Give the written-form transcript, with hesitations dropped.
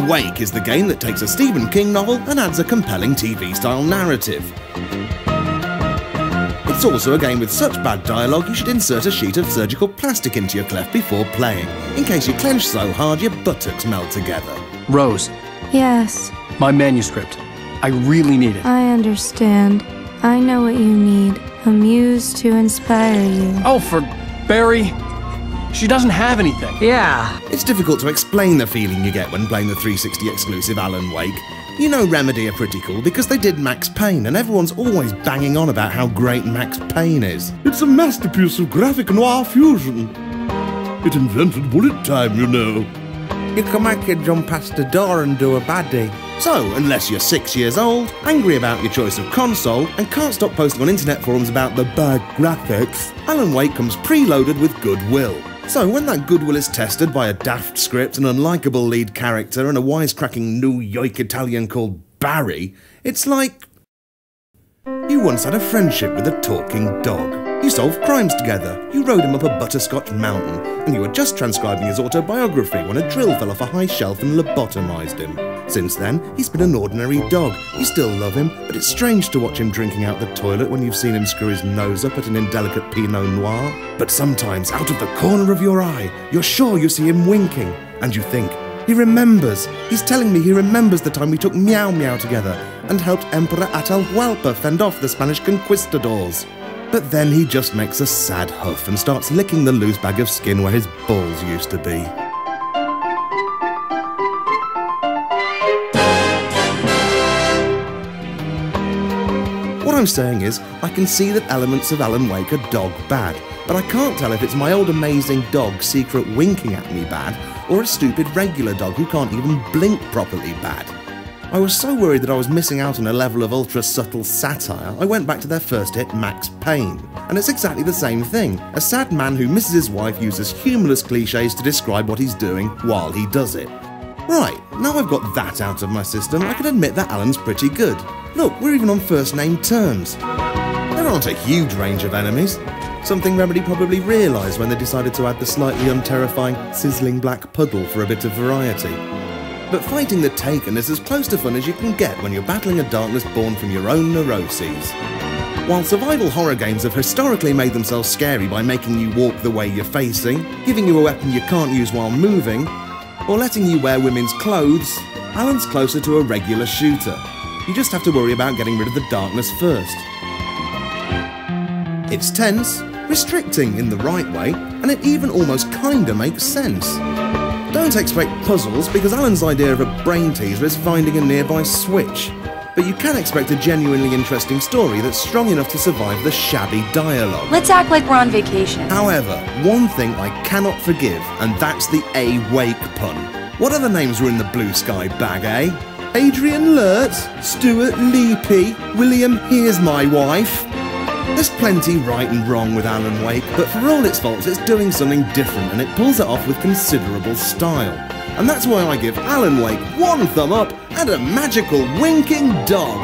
Wake is the game that takes a Stephen King novel and adds a compelling TV-style narrative. It's also a game with such bad dialogue you should insert a sheet of surgical plastic into your cleft before playing, in case you clench so hard your buttocks melt together. Rose. Yes. My manuscript. I really need it. I understand. I know what you need. A muse to inspire you. Oh, for Barry. She doesn't have anything. Yeah. It's difficult to explain the feeling you get when playing the 360 exclusive Alan Wake. You know Remedy are pretty cool because they did Max Payne, and everyone's always banging on about how great Max Payne is. It's a masterpiece of graphic noir fusion. It invented bullet time, you know. You can make it jump past the door and do a baddie. So, unless you're 6 years old, angry about your choice of console, and can't stop posting on internet forums about the bad graphics, Alan Wake comes preloaded with goodwill. So when that goodwill is tested by a daft script, an unlikable lead character, and a wisecracking New York Italian called Barry, it's like... You once had a friendship with a talking dog. You solved crimes together, you rode him up a butterscotch mountain, and you were just transcribing his autobiography when a drill fell off a high shelf and lobotomized him. Since then, he's been an ordinary dog. You still love him, but it's strange to watch him drinking out the toilet when you've seen him screw his nose up at an indelicate Pinot Noir. But sometimes, out of the corner of your eye, you're sure you see him winking, and you think, he remembers. He's telling me he remembers the time we took Meow Meow together and helped Emperor Atahualpa fend off the Spanish conquistadors. But then he just makes a sad huff and starts licking the loose bag of skin where his balls used to be. What I'm saying is, I can see that elements of Alan Wake are dog bad, but I can't tell if it's my old amazing dog secret winking at me bad, or a stupid regular dog who can't even blink properly bad. I was so worried that I was missing out on a level of ultra-subtle satire, I went back to their first hit, Max Payne. And it's exactly the same thing. A sad man who misses his wife uses humorless cliches to describe what he's doing while he does it. Right, now I've got that out of my system, I can admit that Alan's pretty good. Look, we're even on first name terms. There aren't a huge range of enemies. Something Remedy probably realised when they decided to add the slightly unterrifying sizzling black puddle for a bit of variety. But fighting the Taken is as close to fun as you can get when you're battling a darkness born from your own neuroses. While survival horror games have historically made themselves scary by making you walk the way you're facing, giving you a weapon you can't use while moving, or letting you wear women's clothes, Alan's closer to a regular shooter. You just have to worry about getting rid of the darkness first. It's tense, restricting in the right way, and it even almost kinda makes sense. Don't expect puzzles, because Alan's idea of a brain teaser is finding a nearby switch. But you can expect a genuinely interesting story that's strong enough to survive the shabby dialogue. Let's act like we're on vacation. However, one thing I cannot forgive, and that's the A Wake pun. What other names were in the blue sky bag, eh? Adrian Lurtz, Stuart Leapy, William Here's My Wife. There's plenty right and wrong with Alan Wake, but for all its faults it's doing something different and it pulls it off with considerable style. And that's why I give Alan Wake one thumb up and a magical winking dog.